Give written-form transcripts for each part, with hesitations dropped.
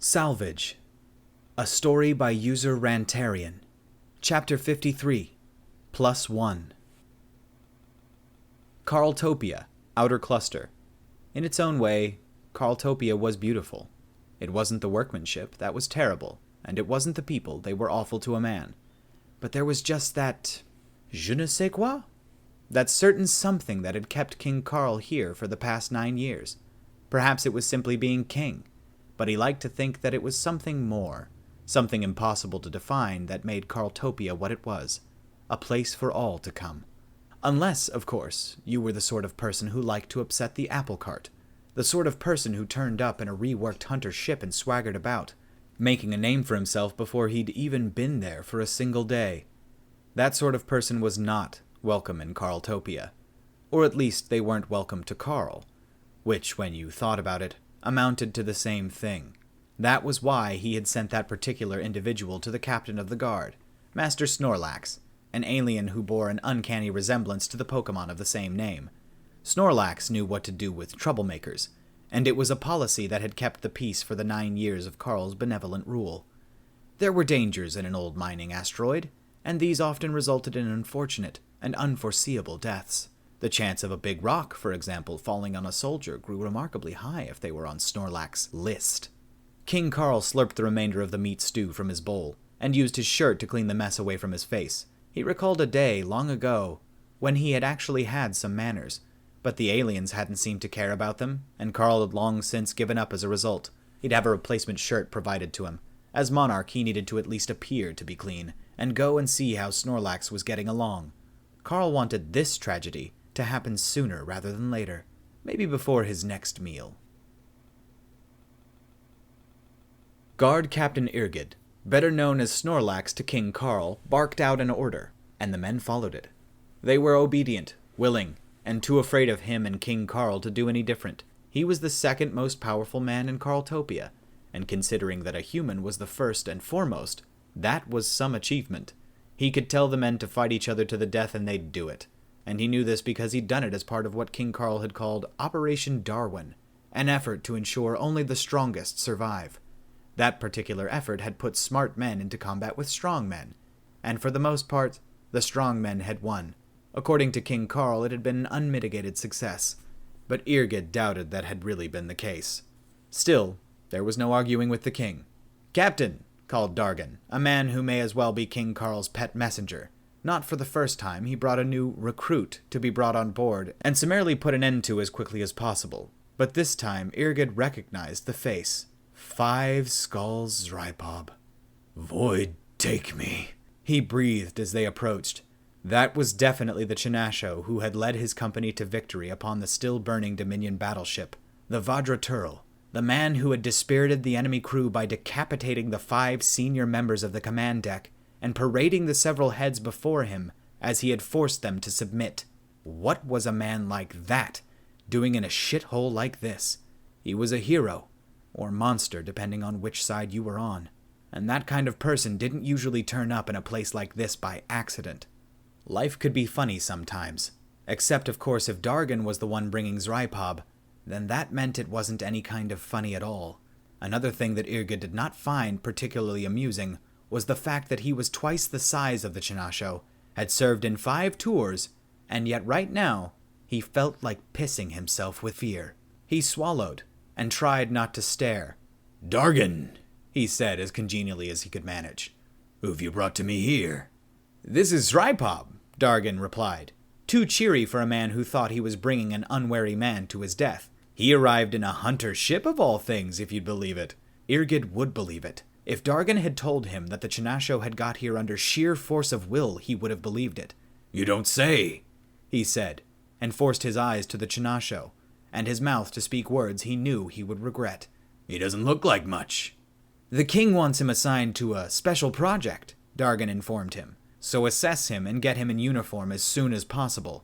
Salvage, a story by user Rantarian, Chapter 53, +1. Karltopia, Outer Cluster. In its own way, Karltopia was beautiful. It wasn't the workmanship, that was terrible, and it wasn't the people, they were awful to a man. But there was just that je ne sais quoi? That certain something that had kept King Karl here for the past 9 years. Perhaps it was simply being king, but he liked to think that it was something more, something impossible to define that made Karltopia what it was, a place for all to come. Unless, of course, you were the sort of person who liked to upset the apple cart, the sort of person who turned up in a reworked hunter ship and swaggered about, making a name for himself before he'd even been there for a single day. That sort of person was not welcome in Karltopia, or at least they weren't welcome to Karl, which, when you thought about it, amounted to the same thing. That was why he had sent that particular individual to the captain of the guard, Master Snorlax, an alien who bore an uncanny resemblance to the Pokemon of the same name. Snorlax knew what to do with troublemakers, and it was a policy that had kept the peace for the 9 years of Karl's benevolent rule. There were dangers in an old mining asteroid, and these often resulted in unfortunate and unforeseeable deaths. The chance of a big rock, for example, falling on a soldier grew remarkably high if they were on Snorlax's list. King Karl slurped the remainder of the meat stew from his bowl, and used his shirt to clean the mess away from his face. He recalled a day, long ago, when he had actually had some manners, but the aliens hadn't seemed to care about them, and Karl had long since given up as a result. He'd have a replacement shirt provided to him. As monarch, he needed to at least appear to be clean, and go and see how Snorlax was getting along. Karl wanted this tragedy to happen sooner rather than later, maybe before his next meal. Guard Captain Irgid, better known as Snorlax to King Karl, barked out an order, and the men followed it. They were obedient, willing, and too afraid of him and King Karl to do any different. He was the second most powerful man in Karltopia, and considering that a human was the first and foremost, that was some achievement. He could tell the men to fight each other to the death and they'd do it. And he knew this because he'd done it as part of what King Karl had called Operation Darwin, an effort to ensure only the strongest survive. That particular effort had put smart men into combat with strong men, and for the most part, the strong men had won. According to King Karl, it had been an unmitigated success, but Irgid doubted that had really been the case. Still, there was no arguing with the king. "Captain," called Dargan, a man who may as well be King Karl's pet messenger. Not for the first time, he brought a new recruit to be brought on board and summarily put an end to as quickly as possible. But this time, Irgid recognized the face. 5 Skulls Zrypob. "Void, take me," he breathed as they approached. That was definitely the Chinasho who had led his company to victory upon the still-burning Dominion battleship, the Vadraturl, the man who had dispirited the enemy crew by decapitating the 5 senior members of the command deck and parading the several heads before him as he had forced them to submit. What was a man like that doing in a shithole like this? He was a hero, or monster depending on which side you were on, and that kind of person didn't usually turn up in a place like this by accident. Life could be funny sometimes, except of course if Dargan was the one bringing Zrypob, then that meant it wasn't any kind of funny at all. Another thing that Irgid did not find particularly amusing was the fact that he was twice the size of the Chinasho, had served in 5 tours, and yet right now, he felt like pissing himself with fear. He swallowed, and tried not to stare. "Dargan," he said as congenially as he could manage. "Who've you brought to me here?" "This is Zrypob," Dargan replied, too cheery for a man who thought he was bringing an unwary man to his death. He arrived in a hunter ship of all things, if you'd believe it. Irgid would believe it. If Dargan had told him that the Chinasho had got here under sheer force of will, he would have believed it. "You don't say," he said, and forced his eyes to the Chinasho, and his mouth to speak words he knew he would regret. "He doesn't look like much." "The king wants him assigned to a special project," Dargan informed him, "so assess him and get him in uniform as soon as possible."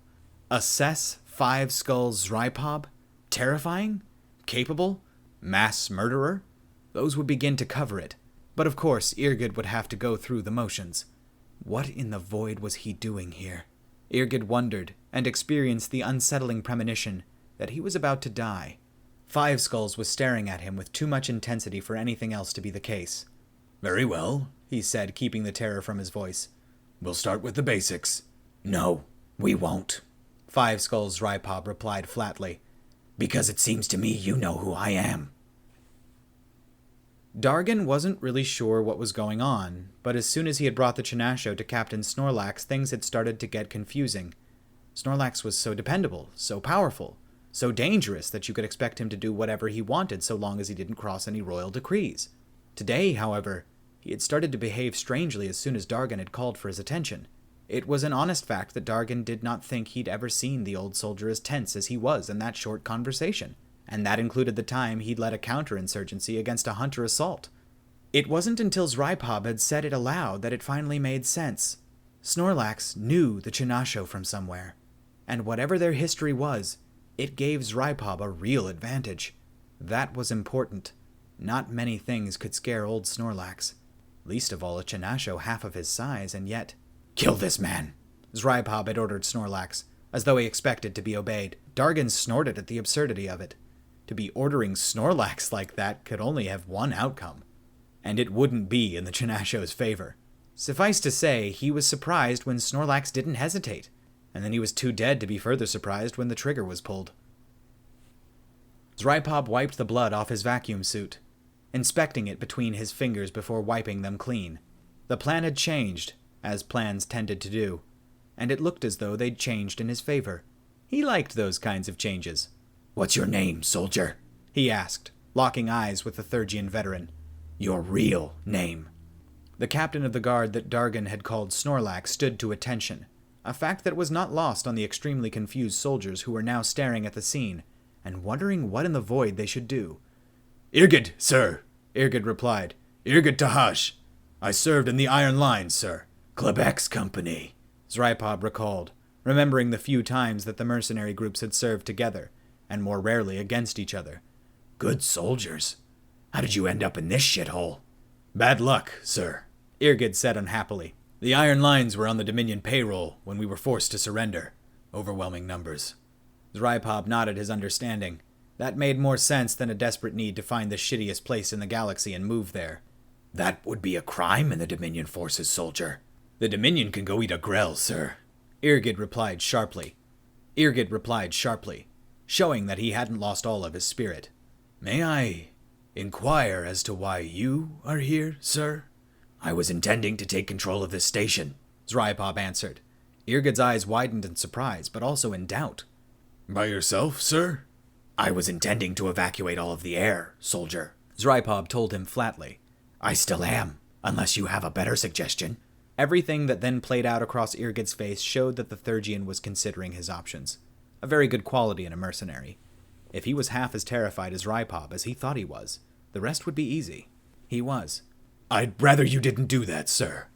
Assess 5 Skulls Zrypob? Terrifying? Capable? Mass murderer? Those would begin to cover it. But of course, Irgid would have to go through the motions. What in the void was he doing here? Irgid wondered, and experienced the unsettling premonition that he was about to die. Five Skulls was staring at him with too much intensity for anything else to be the case. Very well, he said, keeping the terror from his voice. We'll start with the basics. No, we won't, Five Skulls' Ripop replied flatly. Because it seems to me you know who I am. Dargan wasn't really sure what was going on, but as soon as he had brought the Chinasho to Captain Snorlax, things had started to get confusing. Snorlax was so dependable, so powerful, so dangerous that you could expect him to do whatever he wanted so long as he didn't cross any royal decrees. Today, however, he had started to behave strangely as soon as Dargan had called for his attention. It was an honest fact that Dargan did not think he'd ever seen the old soldier as tense as he was in that short conversation, and that included the time he'd led a counterinsurgency against a hunter assault. It wasn't until Ripop had said it aloud that it finally made sense. Snorlax knew the Chinasho from somewhere, and whatever their history was, it gave Ripop a real advantage. That was important. Not many things could scare old Snorlax, least of all a Chinasho half of his size, and yet... Kill this man, Ripop had ordered Snorlax, as though he expected to be obeyed. Dargan snorted at the absurdity of it. To be ordering Snorlax like that could only have one outcome, and it wouldn't be in the Chinasho's favor. Suffice to say, he was surprised when Snorlax didn't hesitate, and then he was too dead to be further surprised when the trigger was pulled. Ripop wiped the blood off his vacuum suit, inspecting it between his fingers before wiping them clean. The plan had changed, as plans tended to do, and it looked as though they'd changed in his favor. He liked those kinds of changes. What's your name, soldier? He asked, locking eyes with the Thurgian veteran. Your real name. The captain of the guard that Dargan had called Snorlax stood to attention, a fact that was not lost on the extremely confused soldiers who were now staring at the scene and wondering what in the void they should do. Irgid, sir, Irgid replied. Irgid Tahash. I served in the Iron Lines, sir. Quebec's company, Ripop recalled, remembering the few times that the mercenary groups had served together, and more rarely against each other. Good soldiers. How did you end up in this shithole? Bad luck, sir, Irgid said unhappily. The Iron Lines were on the Dominion payroll when we were forced to surrender. Overwhelming numbers. Ripop nodded his understanding. That made more sense than a desperate need to find the shittiest place in the galaxy and move there. That would be a crime in the Dominion forces, soldier. The Dominion can go eat a grell, sir, Irgid replied sharply, showing that he hadn't lost all of his spirit. May I inquire as to why you are here, sir? I was intending to take control of this station, Ripop answered. Irgid's eyes widened in surprise, but also in doubt. By yourself, sir? I was intending to evacuate all of the air, soldier, Ripop told him flatly. I still am, unless you have a better suggestion. Everything that then played out across Irgid's face showed that the Thurgian was considering his options. A very good quality in a mercenary. If he was half as terrified as Ripop as he thought he was, the rest would be easy. He was. I'd rather you didn't do that, sir.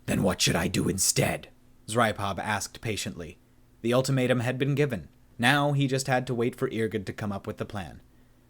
Then what should I do instead? Ripop asked patiently. The ultimatum had been given. Now he just had to wait for Irgid to come up with the plan.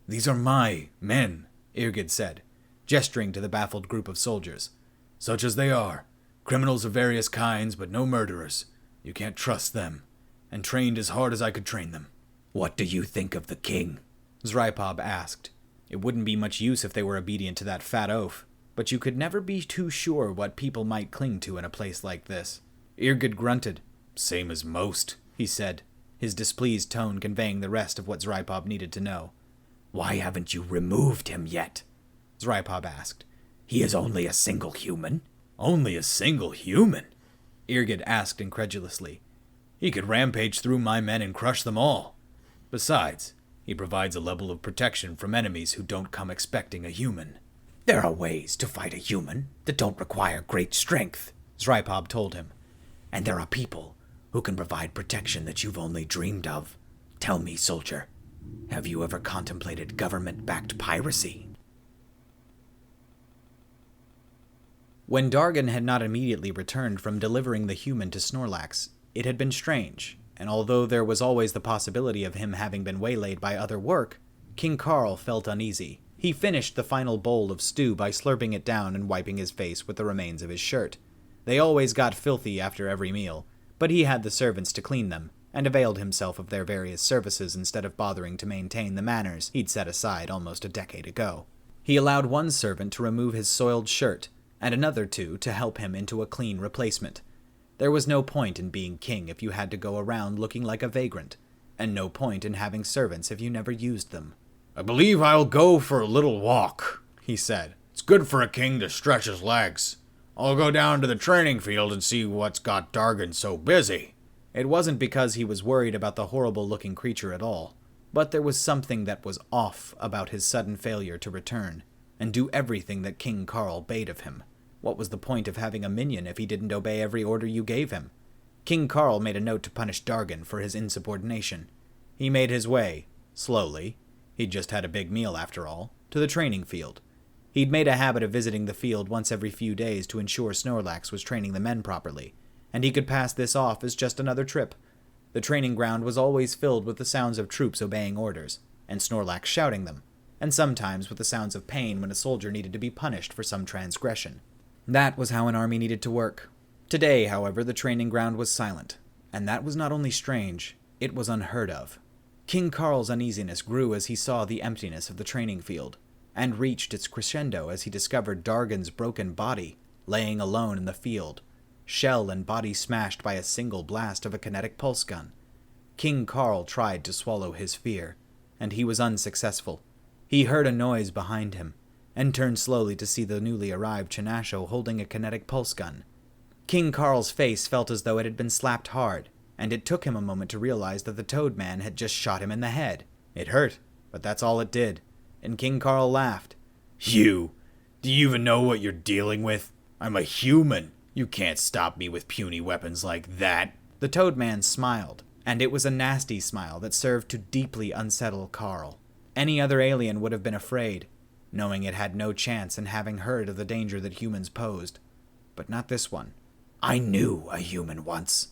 These are my men, Irgid said, gesturing to the baffled group of soldiers. Such as they are. Criminals of various kinds, but no murderers. You can't trust them. And trained as hard as I could train them. What do you think of the king? Ripop asked. It wouldn't be much use if they were obedient to that fat oaf, but you could never be too sure what people might cling to in a place like this. Irgid grunted. Same as most, he said, his displeased tone conveying the rest of what Ripop needed to know. Why haven't you removed him yet? Ripop asked. He is only a single human. Only a single human? Irgid asked incredulously. He could rampage through my men and crush them all. Besides, he provides a level of protection from enemies who don't come expecting a human. There are ways to fight a human that don't require great strength, Ripop told him. And there are people who can provide protection that you've only dreamed of. Tell me, soldier, have you ever contemplated government-backed piracy? When Dargan had not immediately returned from delivering the human to Snorlax, it had been strange, and although there was always the possibility of him having been waylaid by other work, King Karl felt uneasy. He finished the final bowl of stew by slurping it down and wiping his face with the remains of his shirt. They always got filthy after every meal, but he had the servants to clean them, and availed himself of their various services instead of bothering to maintain the manners he'd set aside almost a decade ago. He allowed one servant to remove his soiled shirt, and another two to help him into a clean replacement. There was no point in being king if you had to go around looking like a vagrant, and no point in having servants if you never used them. "I believe I'll go for a little walk," he said. "It's good for a king to stretch his legs. I'll go down to the training field and see what's got Dargan so busy." It wasn't because he was worried about the horrible-looking creature at all, but there was something that was off about his sudden failure to return, and do everything that King Karl bade of him. What was the point of having a minion if he didn't obey every order you gave him? King Karl made a note to punish Dargan for his insubordination. He made his way, slowly, he'd just had a big meal after all, to the training field. He'd made a habit of visiting the field once every few days to ensure Snorlax was training the men properly, and he could pass this off as just another trip. The training ground was always filled with the sounds of troops obeying orders, and Snorlax shouting them, and sometimes with the sounds of pain when a soldier needed to be punished for some transgression. That was how an army needed to work. Today, however, the training ground was silent, and that was not only strange, it was unheard of. King Karl's uneasiness grew as he saw the emptiness of the training field, and reached its crescendo as he discovered Dargan's broken body, laying alone in the field, shell and body smashed by a single blast of a kinetic pulse gun. King Karl tried to swallow his fear, and he was unsuccessful. He heard a noise behind him, and turned slowly to see the newly arrived Chinasho holding a kinetic pulse gun. King Karl's face felt as though it had been slapped hard, and it took him a moment to realize that the Toad Man had just shot him in the head. It hurt, but that's all it did, and King Karl laughed. "You? Do you even know what you're dealing with? I'm a human. You can't stop me with puny weapons like that." The Toad Man smiled, and it was a nasty smile that served to deeply unsettle Karl. Any other alien would have been afraid, knowing it had no chance in having heard of the danger that humans posed. But not this one. "I knew a human once,"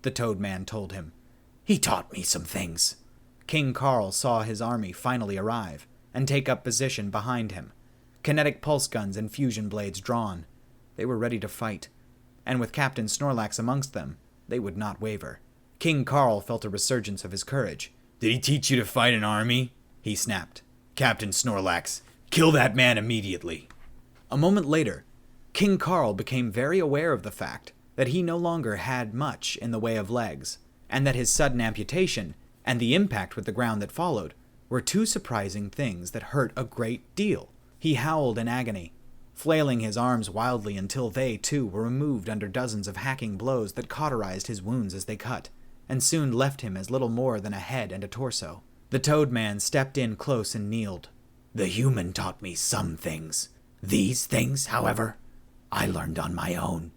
the Toad Man told him. "He taught me some things." King Karl saw his army finally arrive, and take up position behind him. Kinetic pulse guns and fusion blades drawn. They were ready to fight, and with Captain Snorlax amongst them, they would not waver. King Karl felt a resurgence of his courage. "Did he teach you to fight an army?" he snapped. "Captain Snorlax, kill that man immediately." A moment later, King Karl became very aware of the fact that he no longer had much in the way of legs, and that his sudden amputation, and the impact with the ground that followed, were two surprising things that hurt a great deal. He howled in agony, flailing his arms wildly until they, too, were removed under dozens of hacking blows that cauterized his wounds as they cut, and soon left him as little more than a head and a torso. The Toad Man stepped in close and kneeled. "The human taught me some things. These things, however, I learned on my own."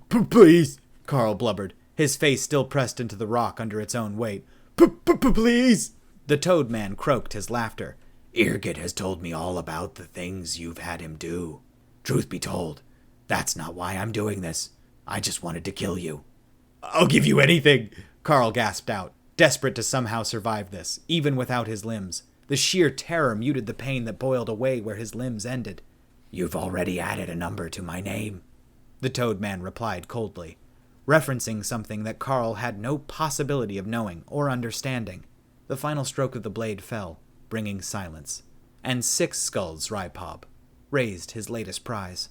Please," Karl blubbered, his face still pressed into the rock under its own weight. Please." The Toad Man croaked his laughter. "Irgid has told me all about the things you've had him do. Truth be told, that's not why I'm doing this. I just wanted to kill you." "I'll give you anything," Karl gasped out, desperate to somehow survive this, even without his limbs. The sheer terror muted the pain that boiled away where his limbs ended. "You've already added a number to my name," the Toad Man replied coldly, referencing something that Karl had no possibility of knowing or understanding. The final stroke of the blade fell, bringing silence, and 6 skulls Rypov raised his latest prize.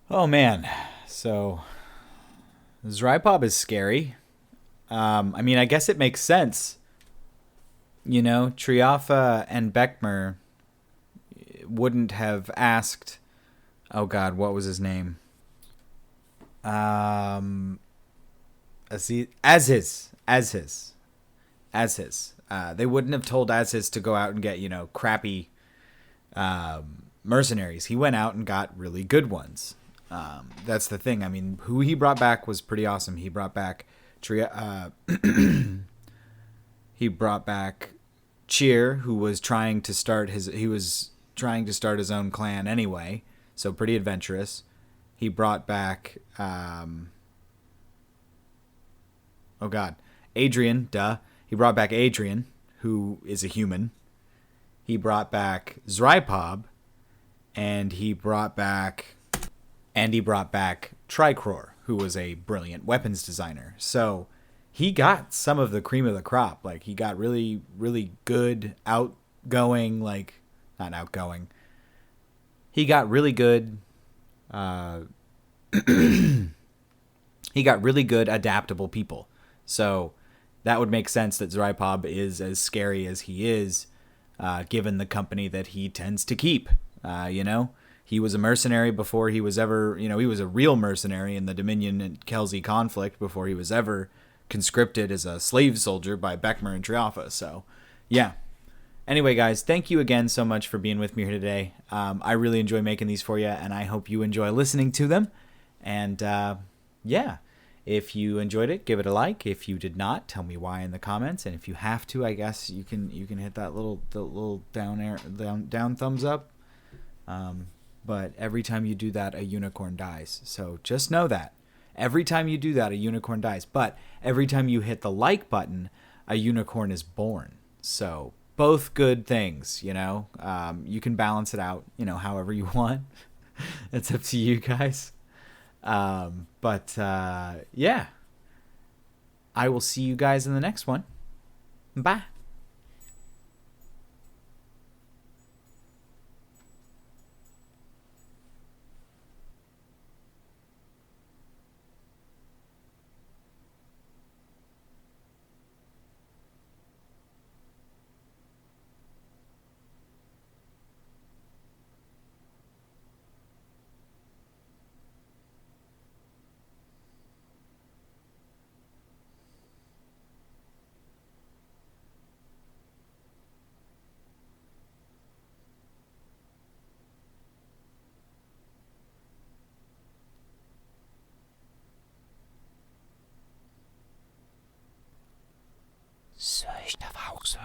Oh man, so Rypov is scary. I guess it makes sense. You know, Triafa and Beckmer wouldn't have asked, oh god, what was his name? As his. They wouldn't have told As to go out and get, crappy mercenaries. He went out and got really good ones. That's the thing. I mean, who he brought back was pretty awesome. He brought back he brought back Cheer, who was trying to start his own clan anyway, so pretty adventurous. He brought back Adrian, duh. He brought back Adrian, who is a human. He brought back Zrypov, and he brought back And he brought back Tricror, who was a brilliant weapons designer. So he got some of the cream of the crop. Like, he got really, really good outgoing, like, not outgoing. He got really good, he got really good adaptable people. So that would make sense that Zrypov is as scary as he is, given the company that he tends to keep. You know, he was a mercenary before he was ever, you know, he was a real mercenary in the Dominion and Kelsey conflict before he was ever conscripted as a slave soldier by Beckmer and Trialpha. So, yeah. Anyway, guys, thank you again so much for being with me here today. I really enjoy making these for you, and I hope you enjoy listening to them. And, yeah, if you enjoyed it, give it a like. If you did not, tell me why in the comments. And if you have to, I guess you can hit that little down thumbs up. But every time you do that, a unicorn dies. So just know that. Every time you do that, a unicorn dies. But every time you hit the like button, a unicorn is born. So both good things, you know. You can balance it out, you know, however you want. It's up to you guys. Yeah. I will see you guys in the next one. Bye. Söch, der war auch so,